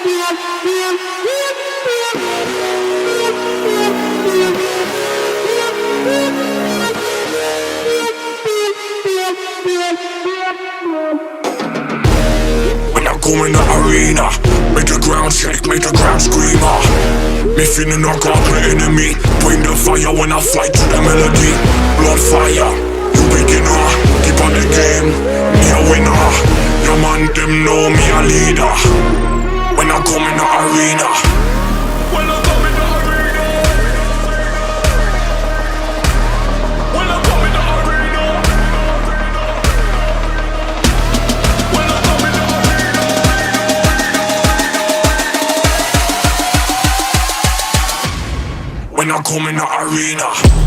When I come in the arena, make the ground shake, make the ground scream. Me feeling no conquer enemy. Bring the fire when I fly to the melody. Blood fire, you beginner. Keep on the game, me a winner. Your man them know me a leader. When I come in the arena. When I come in the arena. When I come in the arena. When I come in the arena. When I come in the arena.